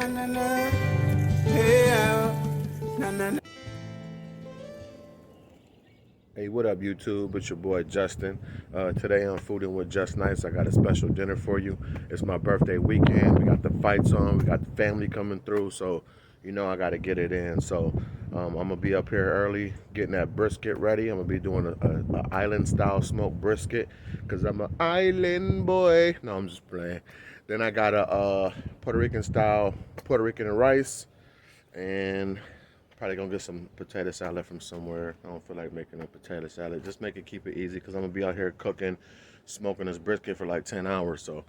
na na. Hey, na na na. Hey, what up, YouTube? It's your boy Justin. Today on Fooding with Jus-Nice, I got a special dinner for you. It's my birthday weekend. We got the fights on. We got the family coming through, so you know I got to get it in. So I'm gonna be up here early, getting that brisket ready. I'm gonna be doing a island-style smoked brisket, cause I'm an island boy. No, I'm just playing. Then I got a Puerto Rican-style Puerto Rican rice, and probably gonna get some potato salad from somewhere. I don't feel like making a potato salad. Just keep it easy, because I'm gonna be out here cooking, smoking this brisket for like 10 hours. So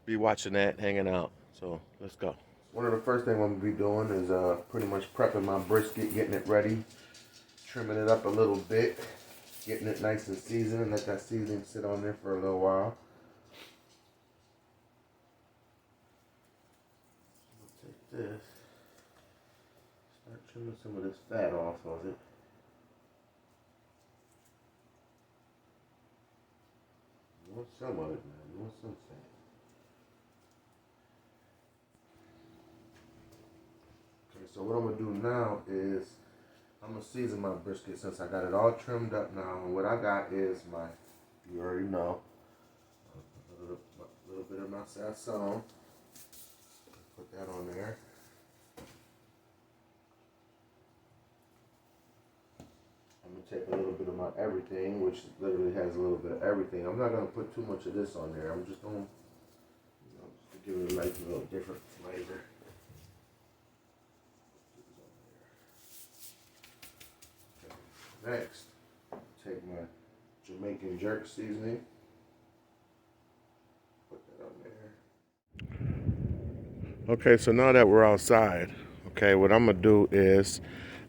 be watching that, hanging out. So let's go. One of the first things I'm gonna be doing is pretty much prepping my brisket, getting it ready, trimming it up a little bit, getting it nice and seasoned, and let that seasoning sit on there for a little while. I'll take this. Start trimming some of this fat off of it. You want some of it, man. You want some fat. Okay, so what I'm going to do now is I'm going to season my brisket since I got it all trimmed up now. And what I got is my, you already know, a little bit of my sazon. Put that on there. I'm going to take a little bit of my everything, which literally has a little bit of everything. I'm not going to put too much of this on there. I'm just going to, just to give it a nice little different flavor. Okay. Next, take my Jamaican jerk seasoning. Put that on there. Okay, so now that we're outside, okay, what I'm going to do is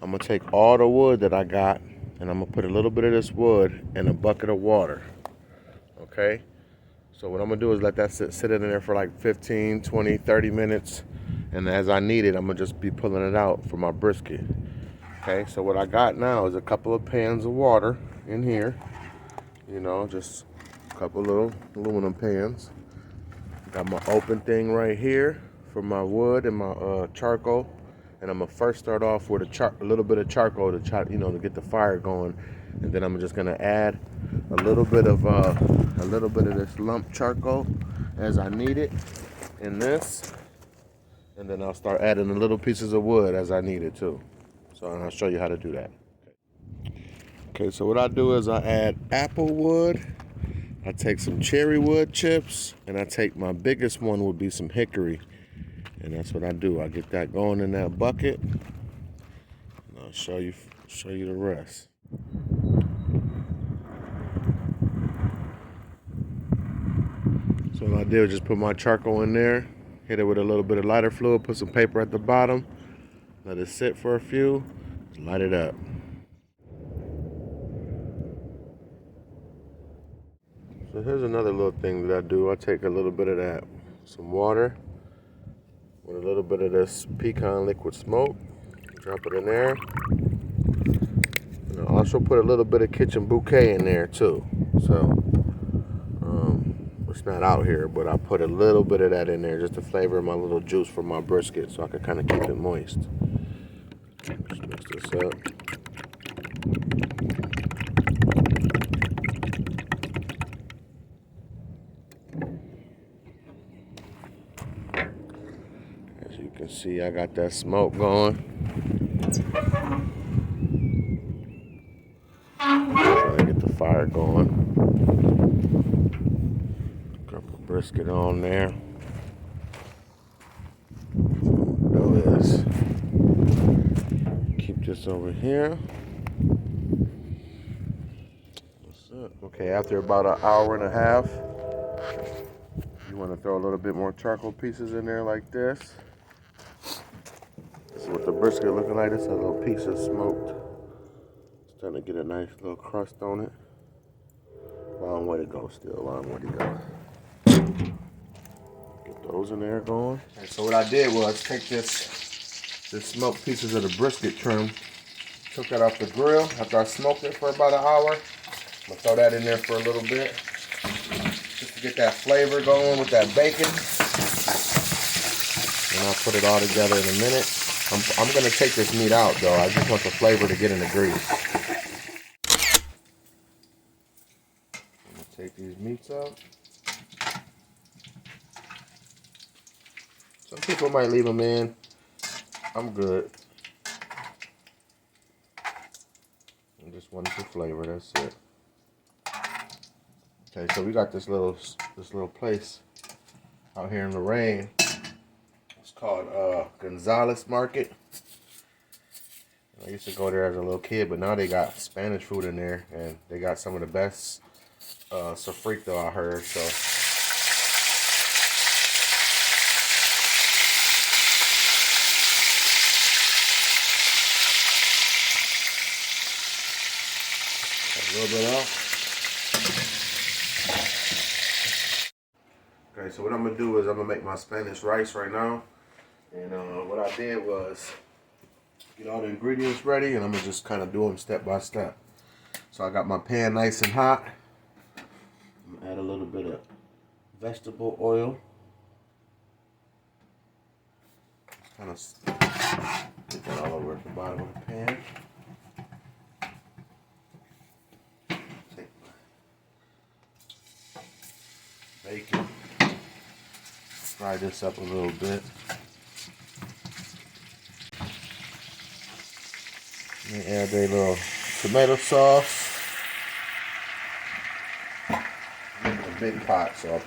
I'm going to take all the wood that I got, and I'm going to put a little bit of this wood in a bucket of water, okay? So what I'm going to do is let that sit in there for like 15, 20, 30 minutes, and as I need it, I'm going to just be pulling it out for my brisket, okay? So what I got now is a couple of pans of water in here, you know, just a couple little aluminum pans. Got my open thing right here for my wood and my charcoal. And I'm gonna first start off with a little bit of charcoal to to get the fire going, and then I'm just gonna add a little bit of this lump charcoal as I need it in this, and then I'll start adding the little pieces of wood as I need it too. So I'll show you how to do that. Okay, so what I do is I add apple wood, I take some cherry wood chips, and I take my biggest one would be some hickory. And that's what I do. I get that going in that bucket, and I'll show you the rest. So what I did was just put my charcoal in there, hit it with a little bit of lighter fluid, put some paper at the bottom, let it sit for a few, light it up. So here's another little thing that I do. I take a little bit of that, some water, with a little bit of this pecan liquid smoke, drop it in there. And I also put a little bit of kitchen bouquet in there too. So it's not out here, but I put a little bit of that in there just to flavor my little juice for my brisket, so I can kind of keep it moist. Just mix this up. As you can see, I got that smoke going. Trying to get the fire going. Couple brisket on there. Do this. Keep this over here. That's it. Okay, after about an hour and a half, you want to throw a little bit more charcoal pieces in there like this. This is what the brisket looking like. This is a little piece of smoked. Starting to get a nice little crust on it. Long way to go still, long way to go. Get those in there going. Okay, so what I did was take this smoked pieces of the brisket trim, took that off the grill after I smoked it for about an hour. I'm gonna throw that in there for a little bit, just to get that flavor going with that bacon. and I'll put it all together in a minute. I'm gonna take this meat out though. I just want the flavor to get in the grease. I'm gonna take these meats out. Some people might leave them in. I'm good. I just wanted the flavor. That's it. Okay, so we got this little place out here in Lorraine. It's called Gonzales Market. I used to go there as a little kid, but now they got Spanish food in there, and they got some of the best Sofrito I heard. So a little bit off. Okay, so what I'm gonna do is I'm gonna make my Spanish rice right now, and what I did was get all the ingredients ready, and I'm gonna just kind of do them step by step. So I got my pan nice and hot. I'm gonna add a little bit of vegetable oil. Kind of get that all over at the bottom of the pan. Take my bacon. Fry this up a little bit. And add a little tomato sauce. I'm making a big pot, so I'll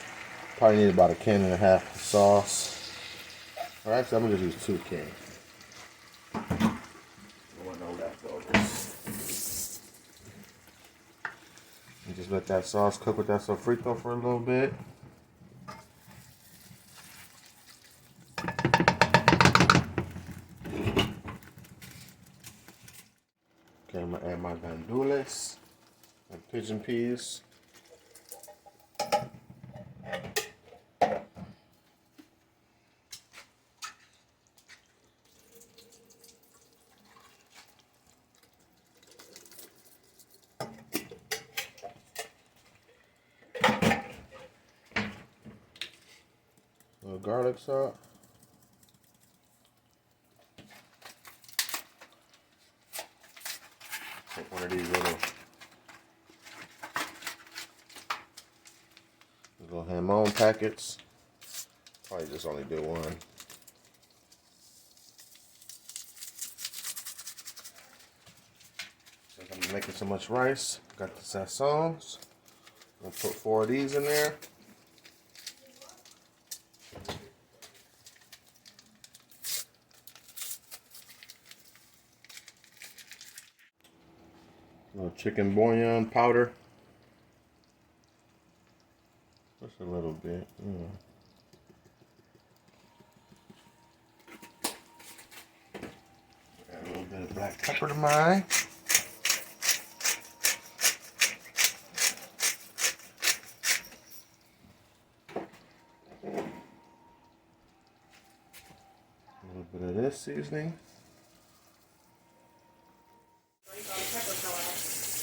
probably need about 1.5 cans of sauce. Alright, so I'm going to just use 2 cans. I want no leftovers. And just let that sauce cook with that sofrito for a little bit. Okay, I'm going to add my gandules and pigeon peas. A little garlic salt. Take one of these little hamon packets. Probably just only do one. Since I'm making so much rice, got the sazons. I'm gonna put 4 of these in there. A little chicken bouillon powder. Just a little bit. Add a little bit of black pepper to mine. A little bit of this seasoning.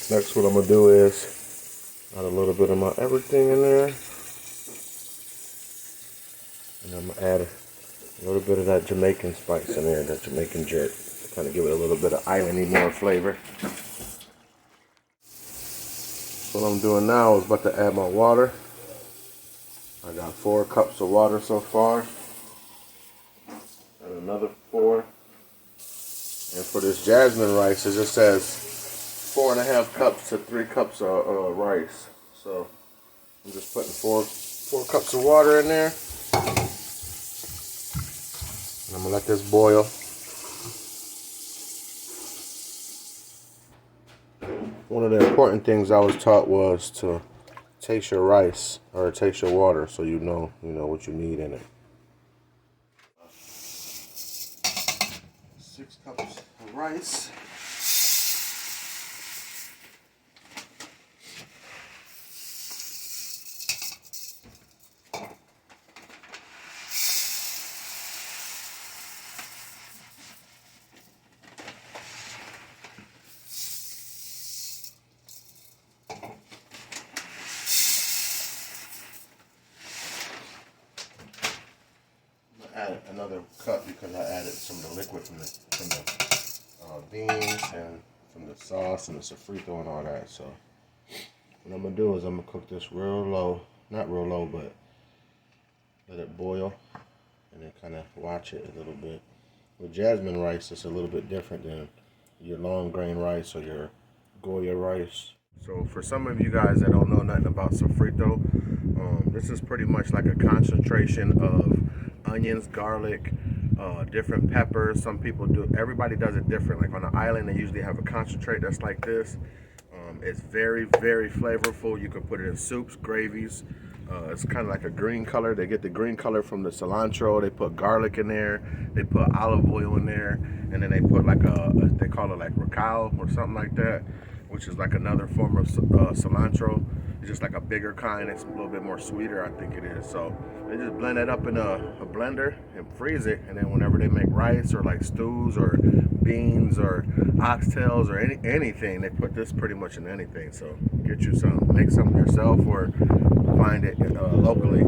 Next, what I'm gonna do is add a little bit of my everything in there, and I'm gonna add a little bit of that Jamaican spice in there, that Jamaican jerk, to kind of give it a little bit of islandy more flavor. So what I'm doing now is about to add my water. I got 4 cups of water so far, and another 4. And for this jasmine rice, it just says 4.5 cups to 3 cups of rice. So I'm just putting 4 cups of water in there. And I'm gonna let this boil. One of the important things I was taught was to taste your rice or taste your water, so you know what you need in it. 6 cups of rice. add another cup because I added some of the liquid from the beans and from the sauce and the sofrito and all that. So what I'm gonna do is I'm gonna cook this real low, not real low, but let it boil and then kind of watch it a little bit. With jasmine rice, it's a little bit different than your long grain rice or your Goya rice. So for some of you guys that don't know nothing about sofrito, this is pretty much like a concentration of onions, garlic, different peppers. Some people do, everybody does it different. Like on the island, they usually have a concentrate that's like this. It's very, very flavorful. You can put it in soups, gravies. It's kind of like a green color. They get the green color from the cilantro. They put garlic in there. They put olive oil in there. And then they put like they call it like recao or something like that, which is like another form of cilantro. It's just like a bigger kind. It's a little bit more sweeter, I think it is. So they just blend it up in a blender and freeze it. And then whenever they make rice or like stews or beans or oxtails or anything, they put this pretty much in anything. So get you some, make something yourself or find it locally.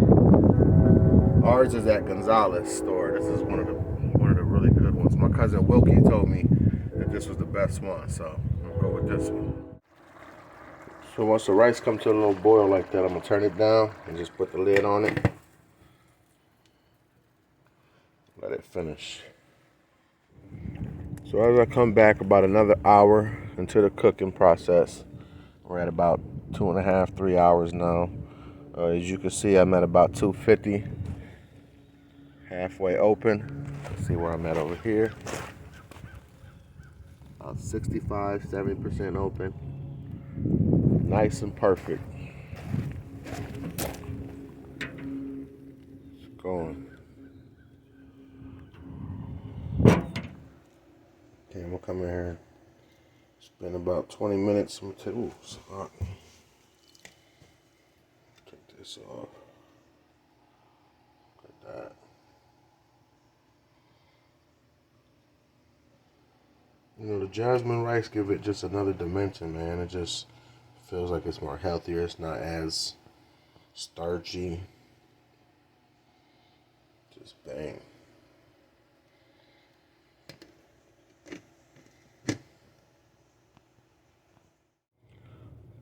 Ours is at Gonzalez store. This is one of the really good ones. My cousin Wilkie told me that this was the best one, so I'll go with this one. So once the rice comes to a little boil like that, I'm gonna turn it down and just put the lid on it. Let it finish. So as I come back about another hour into the cooking process, we're at about 2.5, 3 hours now. As you can see, I'm at about 250, halfway open. Let's see where I'm at over here. About 65, 70% open. Nice and perfect. It's going. Okay, I'm gonna come in here. Spend about 20 minutes. I'm gonna take, ooh, spot. Take this off. Look at that. You know, the jasmine rice give it just another dimension, man. It just feels like it's more healthier. It's not as starchy. Just bang.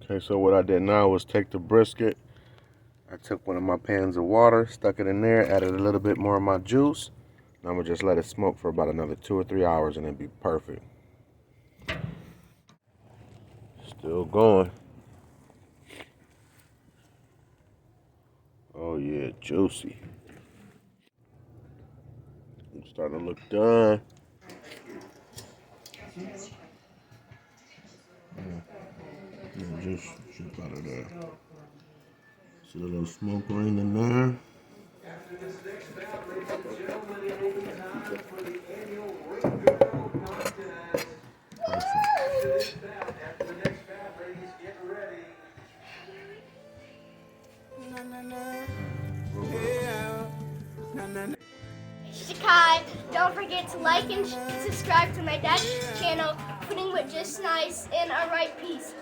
Okay, so what I did now was take the brisket. I took one of my pans of water, stuck it in there, added a little bit more of my juice. And I'm gonna just let it smoke for about another 2 or 3 hours and it'll be perfect. Still going. Oh yeah, juicy. It's starting to look done. Just shoot out of there. See the little smoke ring in there. Shakai, don't forget to like and subscribe to my dad's channel, Pudding with Jus-Nice, and Alright, peace.